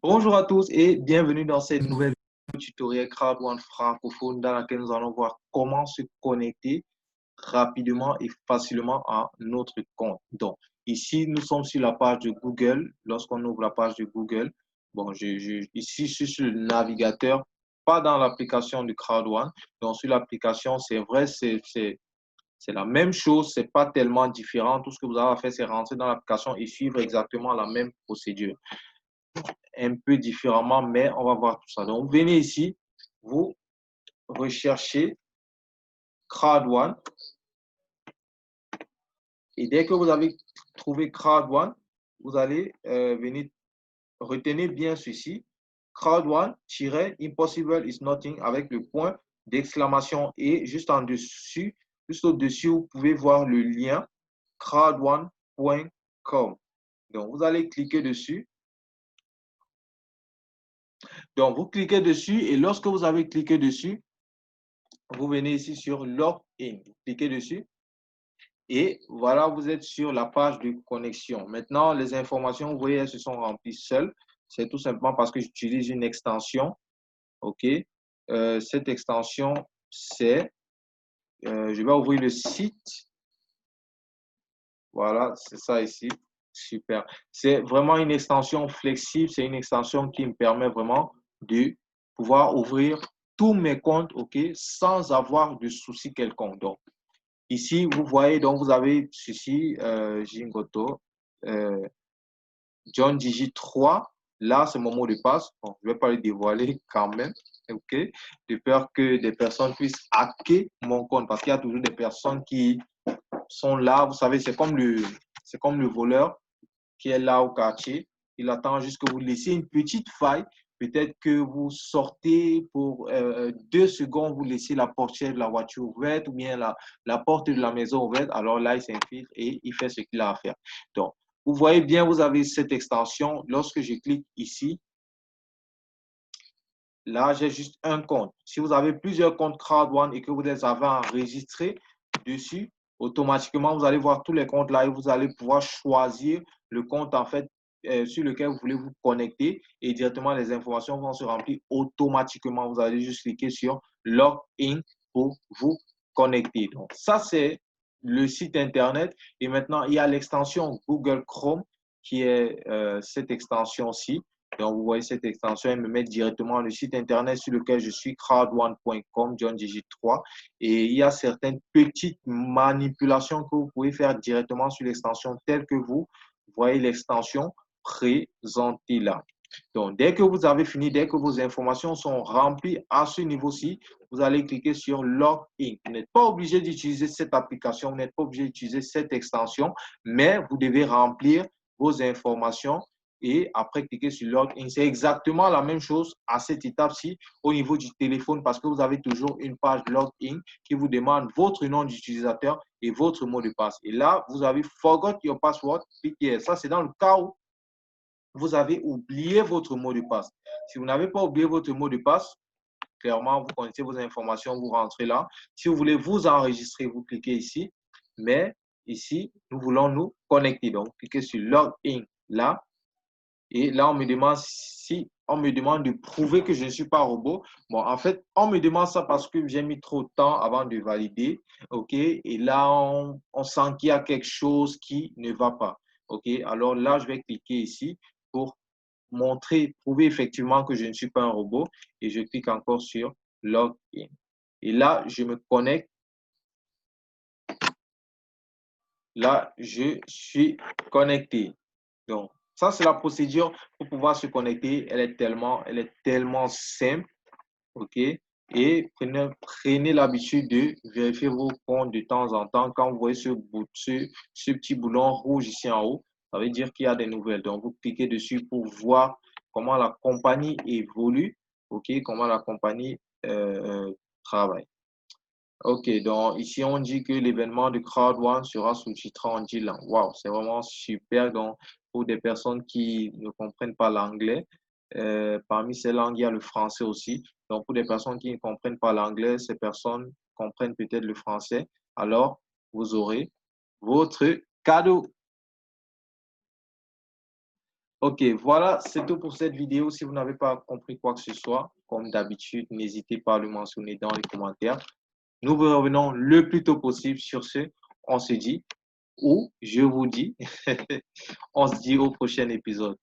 Bonjour à tous et bienvenue dans cette nouvelle vidéo tutoriel Crowd1 francophone dans laquelle nous allons voir comment se connecter rapidement et facilement à notre compte. Donc, ici, nous sommes sur la page de Google. Lorsqu'on ouvre la page de Google, bon, ici, je suis sur le navigateur, pas dans l'application de Crowd1. Donc, sur l'application, c'est vrai, c'est la même chose, c'est pas tellement différent. Tout ce que vous avez à faire, c'est rentrer dans l'application et suivre exactement la même procédure un peu différemment, mais on va voir tout ça. Donc, vous venez ici, vous recherchez Crowd1 et dès que vous avez trouvé Crowd1, vous allez venir retenir bien ceci. Crowd1-impossible is nothing avec le point d'exclamation et juste en dessus, juste au-dessus, vous pouvez voir le lien crowd1.com. Donc, vous allez cliquer dessus. Donc, vous cliquez dessus et lorsque vous avez cliqué dessus, vous venez ici sur Login. Vous cliquez dessus et voilà, vous êtes sur la page de connexion. Maintenant, les informations, vous voyez, elles se sont remplies seules. C'est tout simplement parce que j'utilise une extension. OK. Cette extension, c'est, je vais ouvrir le site. Voilà, c'est ça ici. Super. C'est vraiment une extension flexible. C'est une extension qui me permet vraiment de pouvoir ouvrir tous mes comptes, OK, sans avoir de souci quelconque. Donc, ici, vous voyez, donc vous avez ceci, Jingoto, John Digi 3. Là, c'est mon mot de passe. Bon, je ne vais pas le dévoiler quand même, OK, de peur que des personnes puissent hacker mon compte parce qu'il y a toujours des personnes qui sont là. Vous savez, c'est comme le voleur qui est là au quartier. Il attend juste que vous laissiez une petite faille. Peut-être que vous sortez pour 2 secondes, vous laissez la portière de la voiture ouverte ou bien la porte de la maison ouverte. Alors là, il s'infiltre et il fait ce qu'il a à faire. Donc, vous voyez bien, vous avez cette extension. Lorsque je clique ici, là, j'ai juste un compte. Si vous avez plusieurs comptes Crowd1 et que vous les avez enregistrés dessus, automatiquement, vous allez voir tous les comptes là et vous allez pouvoir choisir le compte en fait sur lequel vous voulez vous connecter et directement les informations vont se remplir automatiquement. Vous allez juste cliquer sur Login pour vous connecter. Donc, ça, c'est le site Internet. Et maintenant, il y a l'extension Google Chrome qui est cette extension-ci. Donc, vous voyez cette extension, elle me met directement le site internet sur lequel je suis, crowd1.com, John Digit 3. Et il y a certaines petites manipulations que vous pouvez faire directement sur l'extension, telle que vous voyez l'extension présentée là. Donc, dès que vous avez fini, dès que vos informations sont remplies à ce niveau-ci, vous allez cliquer sur Login. Vous n'êtes pas obligé d'utiliser cette application, vous n'êtes pas obligé d'utiliser cette extension, mais vous devez remplir vos informations et après cliquer sur Login. C'est exactement la même chose à cette étape-ci au niveau du téléphone parce que vous avez toujours une page Login qui vous demande votre nom d'utilisateur et votre mot de passe. Et là, vous avez Forgot your password. Cliquez. Ça, c'est dans le cas où vous avez oublié votre mot de passe. Si vous n'avez pas oublié votre mot de passe, clairement, vous connaissez vos informations, vous rentrez là. Si vous voulez vous enregistrer, vous cliquez ici. Mais ici, nous voulons nous connecter. Donc, cliquez sur Login là. Et là, on me demande de prouver que je ne suis pas robot. Bon, en fait, on me demande ça parce que j'ai mis trop de temps avant de valider. OK? Et là, on sent qu'il y a quelque chose qui ne va pas. OK? Alors là, je vais cliquer ici pour prouver effectivement que je ne suis pas un robot. Et je clique encore sur Login. Et là, je me connecte. Là, je suis connecté. Donc, ça, c'est la procédure pour pouvoir se connecter. Elle est tellement simple. OK? Et prenez l'habitude de vérifier vos comptes de temps en temps. Quand vous voyez ce petit boulon rouge ici en haut, ça veut dire qu'il y a des nouvelles. Donc, vous cliquez dessus pour voir comment la compagnie évolue. OK? Comment la compagnie travaille. OK, donc ici on dit que l'événement de Crowd1 sera sous-titré en 10 langues. Waouh, c'est vraiment super. Donc, pour des personnes qui ne comprennent pas l'anglais, parmi ces langues, il y a le français aussi. Donc, pour des personnes qui ne comprennent pas l'anglais, ces personnes comprennent peut-être le français. Alors, vous aurez votre cadeau. Ok, voilà, c'est tout pour cette vidéo. Si vous n'avez pas compris quoi que ce soit, comme d'habitude, n'hésitez pas à le mentionner dans les commentaires. Nous vous revenons le plus tôt possible. Sur ce, on se dit, ou je vous dis, on se dit au prochain épisode.